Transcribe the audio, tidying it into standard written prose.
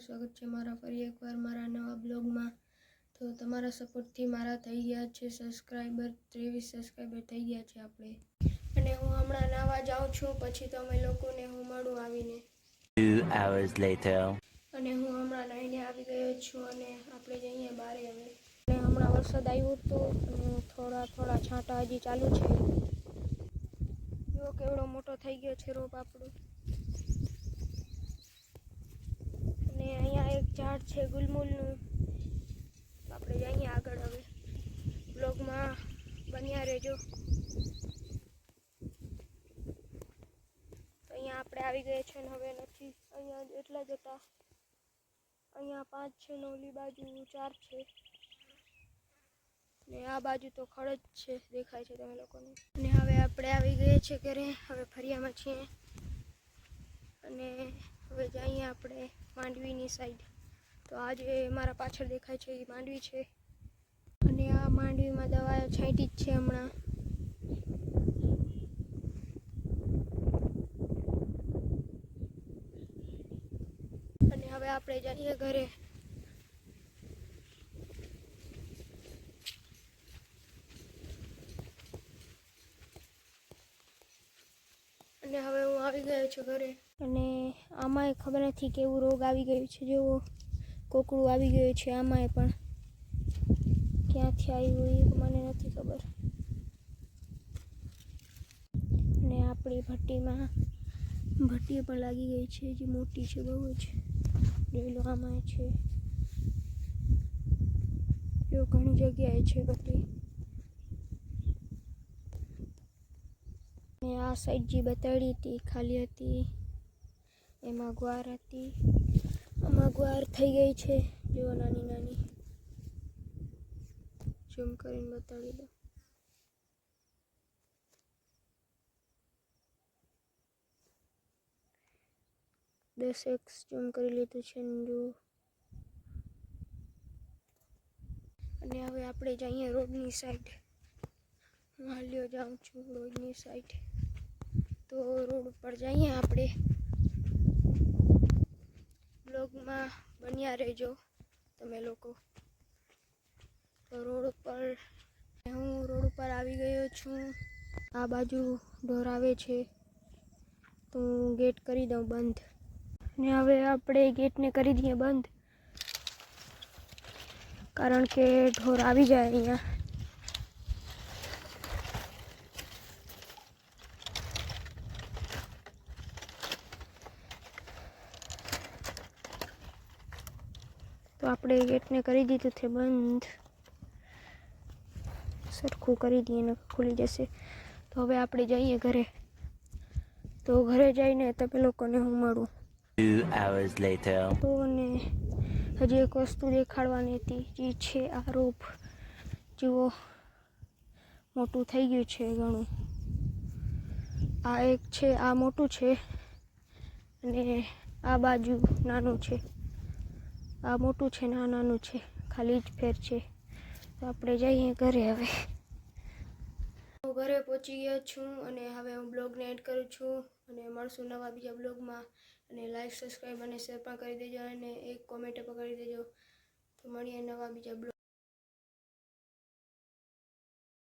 સ્વાગત છે મારા ફરી એકવાર મારા નવા બ્લોગમાં। તો તમારા સપોર્ટથી મારા થઈ ગયા છે સબસ્ક્રાઈબર 23 સબસ્ક્રાઈબર થઈ ગયા છે આપણે। અને હું હમણાં નાવા જાઉં છું, પછી તમે લોકોને હું મળું આવીને। 2 hours later અને હું હમણાં નાઈને આવી ગયો છું અને આપણે જઈએ બહાર હવે। અને હમણાં વરસાદ આવ્યો હતો અને થોડા છાંટા હજી ચાલુ છે। જો કેવડો મોટો થઈ ગયો છે રોપ આપણો। અને અહીંયા એક ઝાડ છે ગુલમુલનું, આપણે જઈએ આગળ હવે। બ્લોગમાં બન્યા રહેજો। તો અહીંયા આપણે આવી ગયા છે ને હવે નથી અહીંયા એટલા જ હતા। અહીંયા 5 છે ને ઓલી બાજુ 4 છે ને આ બાજુ તો ખડ જ છે, દેખાય છે તમે લોકોને। અને હવે આપણે આવી ગયા છે ઘરે, હવે ફરિયામાં છીએ અને હવે જઈએ આપણે માંડવીની સાઈડ। તો આજે મારા પાછળ દેખાય છે એ માંડવી છે અને આ માંડવીમાં દવા છાંટી જ છે હમણાં। અને હવે આપણે જઈએ ઘરે। અને હવે હું આવી ગયો છું ઘરે અને આમાંય ખબર નથી કેવું રોગ આવી ગયું છે, જેવો કોકડું આવી ગયું છે આમાંય, પણ ક્યાંથી આવ્યું એ મને નથી ખબર। અને આપણી ભટ્ટી પણ લાગી ગઈ છે, જે મોટી છે બહુ જ। જોઈ લો આમાંય છે, જો ઘણી જગ્યાએ છે ભટ્ટી। અને આ સાઈડ જે બતાડી હતી ખાલી હતી, એમાં ગુવાર હતી, આમાં ગુવાર થઈ ગઈ છે જો નાની નાની। ઝૂમ કરીને બતાડી દો। દસેક ઝૂમ કરી લીધું છે ને જો। અને હવે આપણે જઈએ રોડની સાઈડ। હું હાલ્યો જાઉં છું રોડની સાઈડ, તો રોડ ઉપર જઈએ આપણે। બ્લોગમાં બન્યા રહેજો તમે લોકો। તો રોડ ઉપર આવી ગયો છું। આ બાજુ ઢોર આવે છે તો હું ગેટ કરી દઉં બંધ। ને હવે આપણે ગેટને કરી દઈએ બંધ, કારણ કે ઢોર આવી જાય અહીંયા। તો આપણે ગેટને કરી દીધું છે બંધ, સરખું કરી દઈએ ને ખુલી જશે। તો હવે આપણે જઈએ ઘરે। તો ઘરે જઈને તમે લોકોને હું મળું। 2 hours later તો ને હજી એક વસ્તુ દેખાડવાની હતી, જે છે આ રોપ। જુઓ મોટું થઈ ગયું છે ઘણું। આ એક છે, આ મોટું છે અને આ બાજુ નાનું છે। આ મોટું છે ને આ નાનું છે, ખાલી જ ફેર છે। તો આપણે જઈએ ઘરે હવે। હું ઘરે પહોંચી ગયો છું અને હવે હું બ્લોગને એડ કરું છું અને મળશું નવા બીજા બ્લોગમાં। અને લાઈક, સબસ્ક્રાઈબ અને શેર પણ કરી દેજો અને એક કોમેન્ટ પણ કરી દેજો। તો મળીએ નવા બીજા બ્લોગ।